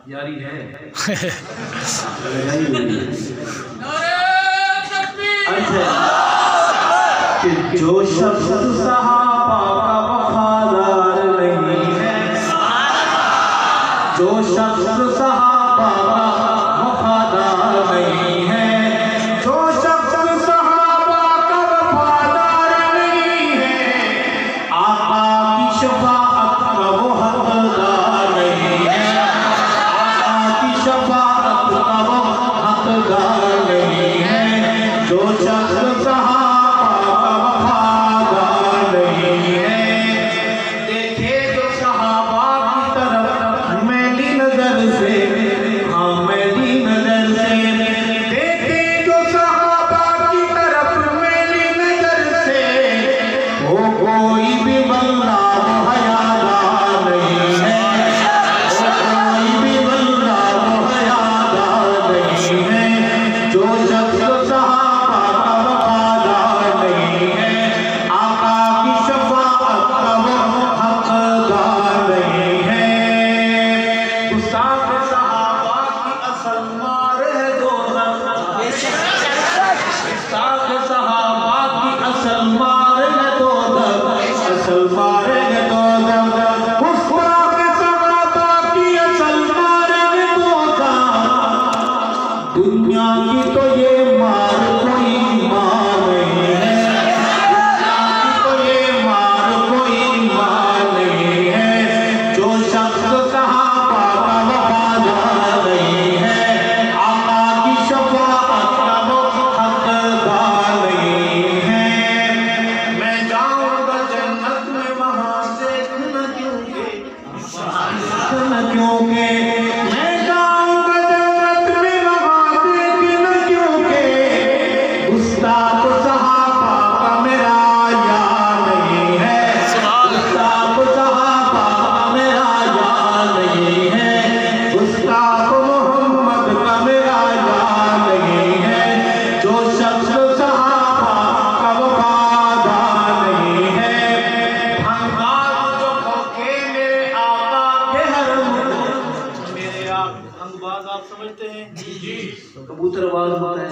यारी है। जो शख्स सहाबा का वफादार नहीं है, जो शख्स सहाबा का वफादार नहीं है, जो शख्स सहाबा का वफादार नहीं है, आका की शफाअत का वो हकदार नहीं है, आका की शफाअत का वो हकदार नहीं है। जो शख्स दुनिया की तो ये मार कोई मार नहीं है, दुनिया की तो ये मार कोई मार नहीं है। जो शख्स सहाबा का वफादार नहीं है, आका की शफाअत का वो हकदार नहीं है। मैं जाऊंगा जन्नत में वहां से न क्योंकि गुस्ताख सहाबा का मेरा यार नहीं है, गुस्ताख सहाबा का मेरा यार नहीं है, गुस्ताख मोहम्मद का मेरा यार नहीं है। जो शख्स सहाबा का वफादार नहीं है, भंगार जो खोके मेरे आका के हरम को, मेरे भंगबाज आप समझते हैं जी, कबूतरबाज होता है,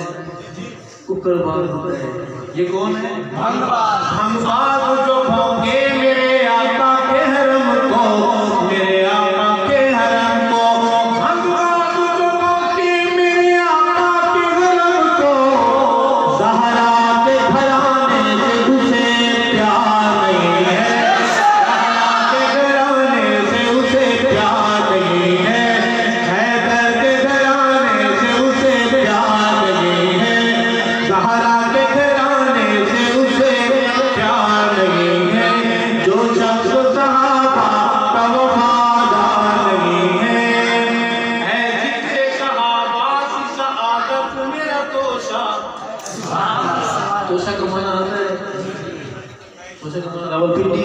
कुकरबाज होता है, ये कौन है? भंगबाज। भंगबाज जो भोंगे मेरे आका के हरम को, मेरे आका के हरम को, भंगबाज जो भोंगे मेरे आका के हरम को, ज़हरा के घराने से उसे प्यार नहीं है, ज़हरा के घराने से उसे प्यार नहीं है, हैदर के घराने से उसे प्यार नहीं है, ज़हरा के घराने से उसे प्यार नहीं है। जो शख्स सहाबा का वफादार नहीं है जिक्र सहाबा की सआदत मेरा तोशा। तोशा का माना आता है, तोशा का माना रावलपिंडी,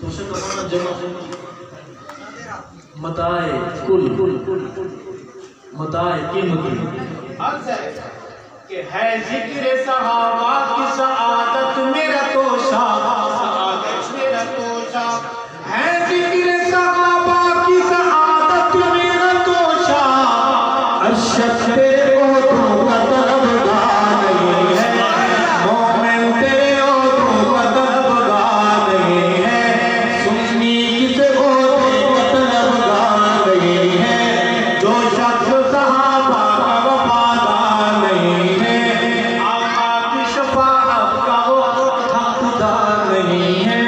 तोशा का माना जमा मताए कुल मताए कीमती है जिक्र सहाबा की सआदत मेरा तोशा, सआदत मेरा तोशा है जिक्र सहाबा की सआदत मेरा तोशा। अशक तेरे ओठों का तलबगार नहीं है, मोमिन तेरे ओठों का तलबगार नहीं है, सुन्नी किसे ओठों का तलबगार नहीं है। जो शख्स सहाबा का वफादार नहीं है, आका की शफाअत का वो हकदार नहीं है,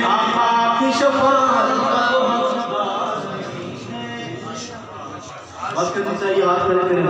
आका की शफाअत का वो हकदार नहीं है। बस करनी चाहिए, हाथ खड़े करें।